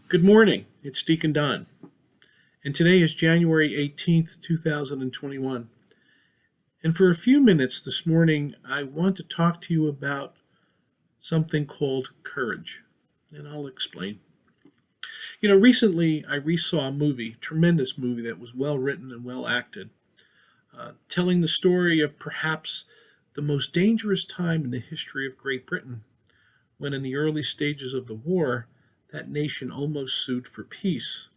Good morning. It's Deacon Don, and today is January 18th, 2021. And for a few minutes this morning, I want to talk to you about something called courage, and I'll explain. Recently I resaw a movie, tremendous movie that was well written and well acted, telling the story of perhaps the most dangerous time in the history of Great Britain, when in the early stages of the war, that nation almost sued for peace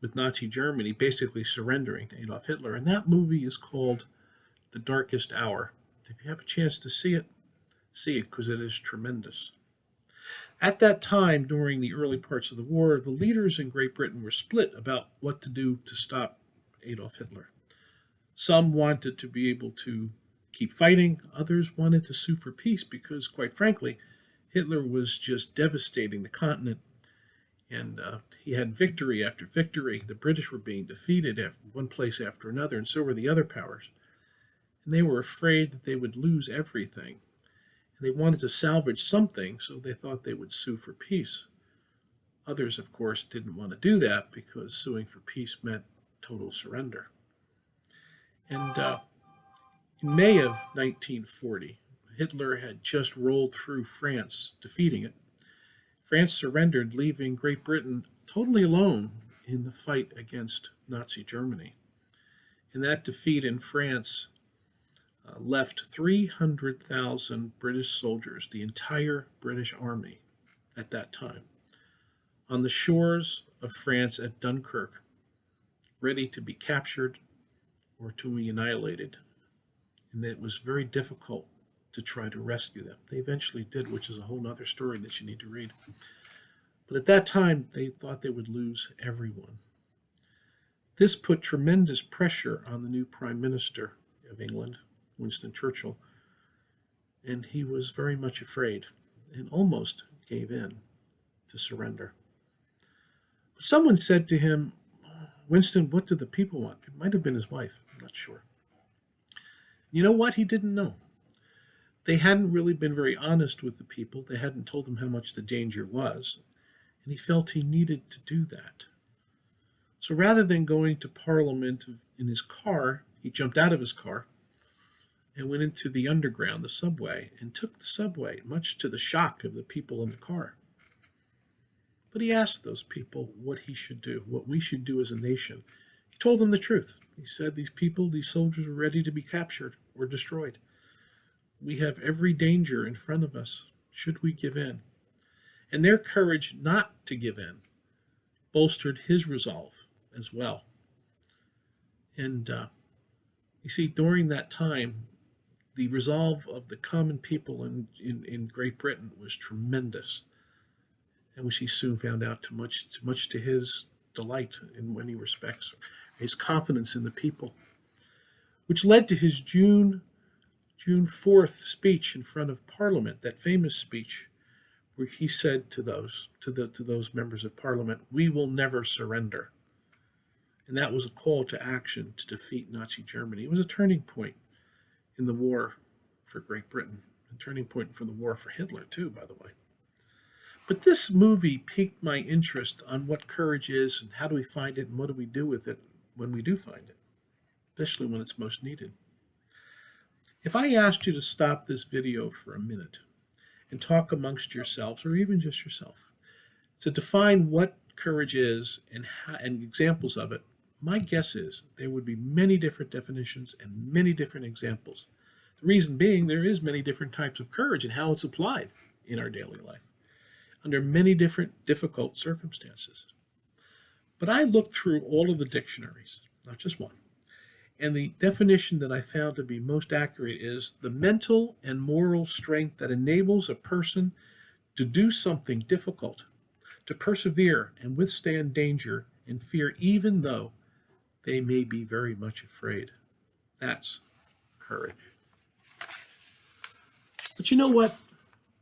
with Nazi Germany, basically surrendering to Adolf Hitler. And that movie is called The Darkest Hour. If you have a chance to see it because it is tremendous. At that time, during the early parts of the war, the leaders in Great Britain were split about what to do to stop Adolf Hitler. Some wanted to be able to keep fighting, others wanted to sue for peace because, quite frankly, Hitler was just devastating the continent, and he had victory after victory. The British were being defeated one place after another, and so were the other powers. And they were afraid that they would lose everything. And they wanted to salvage something, so they thought they would sue for peace. Others, of course, didn't want to do that because suing for peace meant total surrender. And in May of 1940, Hitler had just rolled through France, defeating it. France surrendered, leaving Great Britain totally alone in the fight against Nazi Germany. And that defeat in France left 300,000 British soldiers, the entire British army at that time, on the shores of France at Dunkirk, ready to be captured or to be annihilated. And it was very difficult to try to rescue them. They eventually did, which is a whole other story that you need to read. But at that time, they thought they would lose everyone. This put tremendous pressure on the new Prime Minister of England, Winston Churchill, and he was very much afraid and almost gave in to surrender. But someone said to him, "Winston, what do the people want?" It might have been his wife, I'm not sure. You know what? He didn't know. They hadn't really been very honest with the people. They hadn't told them how much the danger was, and he felt he needed to do that. So rather than going to Parliament in his car, he jumped out of his car and went into the underground, the subway, and took the subway, much to the shock of the people in the car. But he asked those people what he should do, what we should do as a nation. He told them the truth. He said these people, these soldiers, were ready to be captured or destroyed. We have every danger in front of us. Should we give in? And their courage not to give in bolstered his resolve as well. And you see, during that time, the resolve of the common people in Great Britain was tremendous, and which he soon found out much to his delight in many respects, his confidence in the people, which led to his June 4th speech in front of Parliament, that famous speech where he said to those members of Parliament, "We will never surrender." And that was a call to action to defeat Nazi Germany. It was a turning point in the war for Great Britain, a turning point for the war for Hitler too, by the way. But this movie piqued my interest on what courage is and how do we find it and what do we do with it when we do find it, especially when it's most needed. If I asked you to stop this video for a minute and talk amongst yourselves, or even just yourself, to define what courage is and examples of it, my guess is there would be many different definitions and many different examples. The reason being, there is many different types of courage and how it's applied in our daily life under many different difficult circumstances. But I looked through all of the dictionaries, not just one. And the definition that I found to be most accurate is the mental and moral strength that enables a person to do something difficult, to persevere and withstand danger and fear, even though they may be very much afraid. That's courage. But you know what?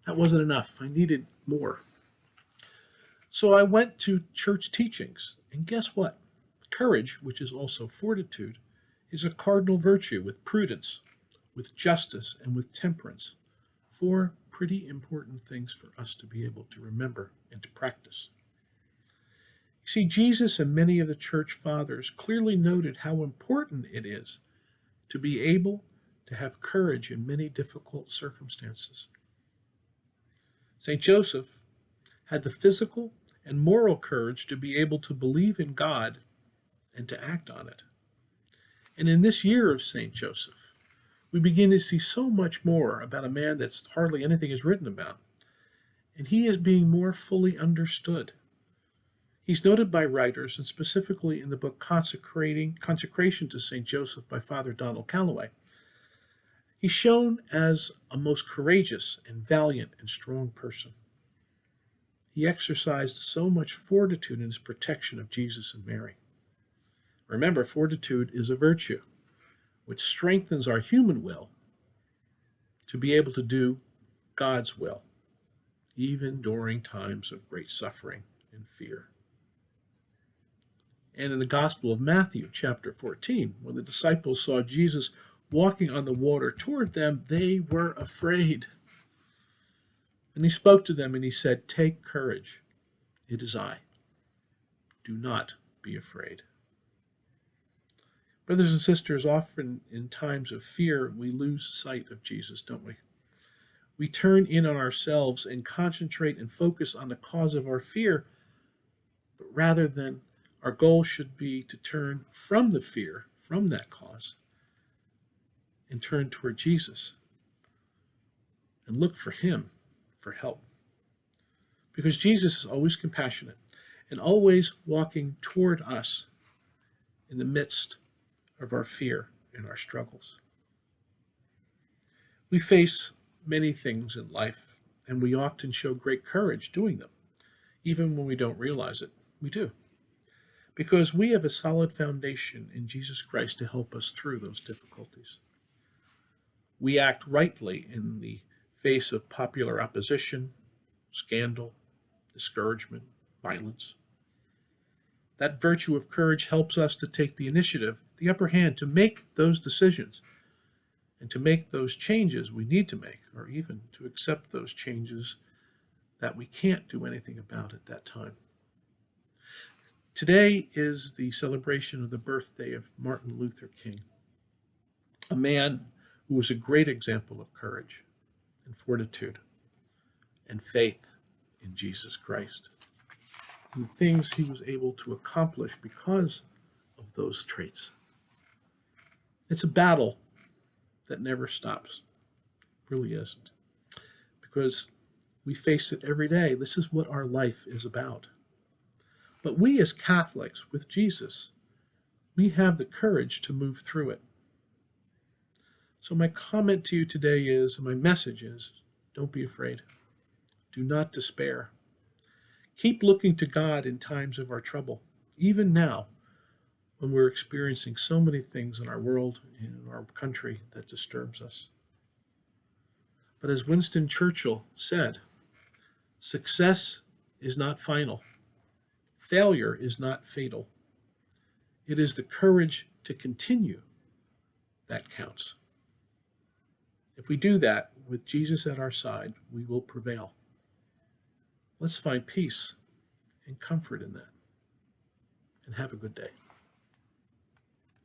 That wasn't enough. I needed more. So I went to church teachings, and guess what? Courage, which is also fortitude, is a cardinal virtue with prudence, with justice, and with temperance. 4 pretty important things for us to be able to remember and to practice. See, Jesus and many of the church fathers clearly noted how important it is to be able to have courage in many difficult circumstances. St. Joseph had the physical and moral courage to be able to believe in God and to act on it. And in this year of St. Joseph, we begin to see so much more about a man that's hardly anything is written about. And he is being more fully understood. He's noted by writers, and specifically in the book Consecration to St. Joseph by Father Donald Calloway. He's shown as a most courageous and valiant and strong person. He exercised so much fortitude in his protection of Jesus and Mary. Remember, fortitude is a virtue which strengthens our human will to be able to do God's will, even during times of great suffering and fear. And in the Gospel of Matthew, chapter 14, when the disciples saw Jesus walking on the water toward them, they were afraid. And he spoke to them and he said, "Take courage, it is I. Do not be afraid." Brothers and sisters, often in times of fear, we lose sight of Jesus, don't we? We turn in on ourselves and concentrate and focus on the cause of our fear, but rather than our goal should be to turn from the fear, from that cause, and turn toward Jesus and look for him for help. Because Jesus is always compassionate and always walking toward us in the midst of our fear and our struggles. We face many things in life, and we often show great courage doing them. Even when we don't realize it, we do. Because we have a solid foundation in Jesus Christ to help us through those difficulties. We act rightly in the face of popular opposition, scandal, discouragement, violence. That virtue of courage helps us to take the initiative, the upper hand, to make those decisions and to make those changes we need to make, or even to accept those changes that we can't do anything about at that time. Today is the celebration of the birthday of Martin Luther King, a man who was a great example of courage and fortitude and faith in Jesus Christ, and the things he was able to accomplish because of those traits. It's a battle that never stops. It really isn't. Because we face it every day. This is what our life is about. But we as Catholics with Jesus, we have the courage to move through it. So my comment to you today is, my message is, don't be afraid. Do not despair. Keep looking to God in times of our trouble, even now when we're experiencing so many things in our world and in our country that disturbs us. But as Winston Churchill said, success is not final. Failure is not fatal. It is the courage to continue that counts. If we do that with Jesus at our side, we will prevail. Let's find peace and comfort in that. And have a good day.